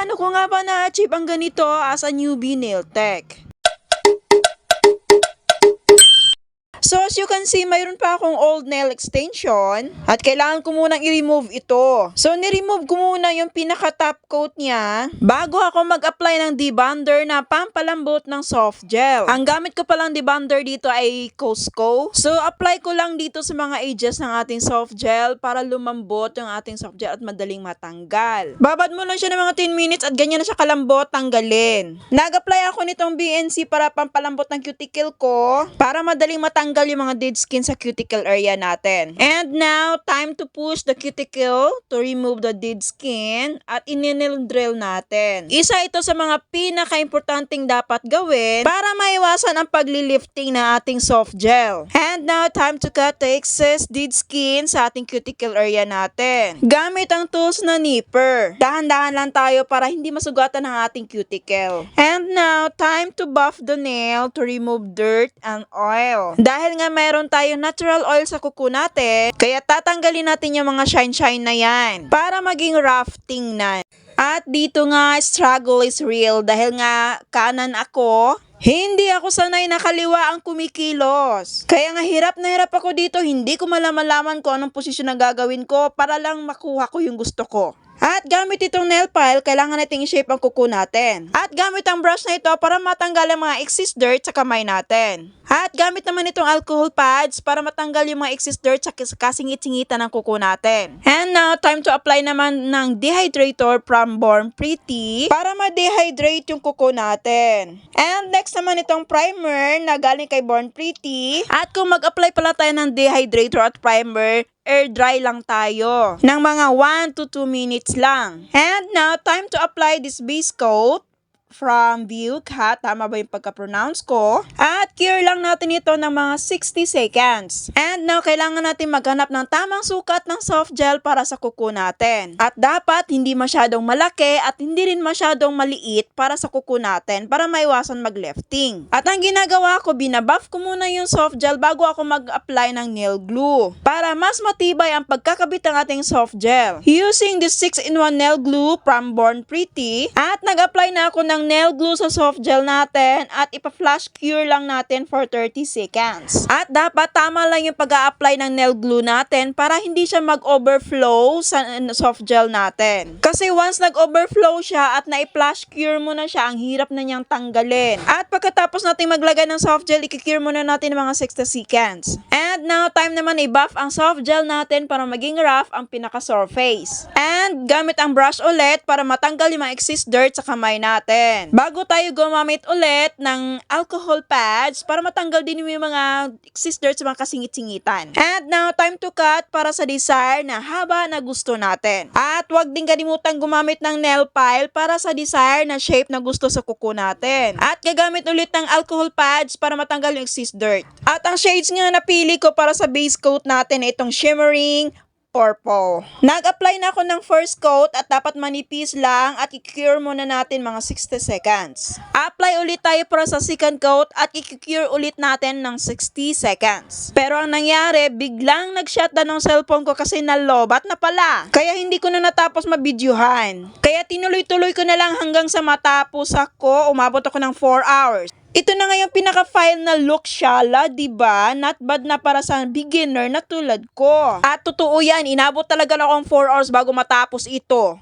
Paano ko nga ba na-achieve ang ganito as a newbie nail tech? So as you can see, mayroon pa akong old nail extension at kailangan ko munang i-remove ito. So ni-remove ko muna yung pinaka-top coat niya bago ako mag-apply ng debonder na pampalambot ng soft gel. Ang gamit ko palang debonder dito ay Costco. So apply ko lang dito sa mga edges ng ating soft gel para lumambot yung ating soft gel at madaling matanggal. Babad mo lang siya ng mga 10 minutes at ganyan na siya kalambot, tanggalin. Nag-apply ako nitong BNC para pampalambot ng cuticle ko para madaling matanggal yung mga dead skin sa cuticle area natin. And now, time to push the cuticle to remove the dead skin at in-nail drill natin. Isa ito sa mga pinaka-importanting dapat gawin para maiwasan ang paglilifting ng ating soft gel. And now, time to cut the excess dead skin sa ating cuticle area natin. Gamit ang tools na nipper. Dahan-dahan lang tayo para hindi masugatan ang ating cuticle. And now, time to buff the nail to remove dirt and oil. Dahil nga mayroon tayong natural oil sa kuko natin, kaya tatanggalin natin yung mga shine-shine na yan para maging rafting na. At dito nga, struggle is real dahil nga kanan ako. Hindi ako sanay na kaliwa ang kumikilos. Kaya nga hirap na hirap ako dito, hindi ko malaman kung anong posisyon na gagawin ko para lang makuha ko yung gusto ko. At gamit itong nail file, kailangan natin i-shape ang kuko natin. At gamit ang brush na ito para matanggal ang mga excess dirt sa kamay natin. At gamit naman itong alcohol pads para matanggal yung mga excess dirt sa kasingit-singitan ng kuko natin. And now, time to apply naman ng dehydrator from Born Pretty para ma-dehydrate yung kuko natin. And next naman itong primer na galing kay Born Pretty. At kung mag-apply pala tayo ng dehydrator at primer, air dry lang tayo ng mga 1 to 2 minutes lang. And now, time to apply this base coat from Viuca. Tama ba yung pagka-pronounce ko? At cure lang natin ito ng mga 60 seconds. And now, kailangan natin maghanap ng tamang sukat ng soft gel para sa kuko natin. At dapat hindi masyadong malaki at hindi rin masyadong maliit para sa kuko natin para maiwasan mag-lifting. At ang ginagawa ko, binabuff ko muna yung soft gel bago ako mag-apply ng nail glue para mas matibay ang pagkakabit ng ating soft gel. Using this 6-in-1 nail glue from Born Pretty at nag-apply na ako ng nail glue sa soft gel natin at ipa-flash cure lang natin for 30 seconds. At dapat tama lang yung pag-a-apply ng nail glue natin para hindi siya mag-overflow sa soft gel natin. Kasi once nag-overflow siya at na-flash cure mo na siya, ang hirap na niyang tanggalin. At pagkatapos natin maglagay ng soft gel, i-cure muna natin ng mga 60 seconds. And now, time naman i-buff ang soft gel natin para maging rough ang pinaka-surface. And gamit ang brush ulit para matanggal yung mga excess dirt sa kamay natin. Bago tayo gumamit ulit ng alcohol pads para matanggal din yung mga excess dirt sa mga kasingit-singitan. And now, time to cut para sa desired na haba na gusto natin. At huwag din kalimutan gumamit ng nail file para sa desired na shape na gusto sa kuko natin. At gagamit ulit ng alcohol pads para matanggal yung excess dirt. At ang shades nga napili ko para sa base coat natin ay itong shimmering purple. Nag-apply na ako ng first coat at dapat manipis lang at i-cure muna natin mga 60 seconds. Apply ulit tayo para sa second coat at i-cure ulit natin ng 60 seconds. Pero ang nangyari, biglang nag-shutdown ng cellphone ko kasi nalobat na pala. Kaya hindi ko na natapos mabidyuhan. Kaya tinuloy-tuloy ko na lang hanggang sa matapos ako. Umabot ako ng 4 hours. Ito na nga yung pinaka-file na look shala, diba? Not bad na para sa beginner na tulad ko. At totoo yan, inabot talaga na akong 4 hours bago matapos ito.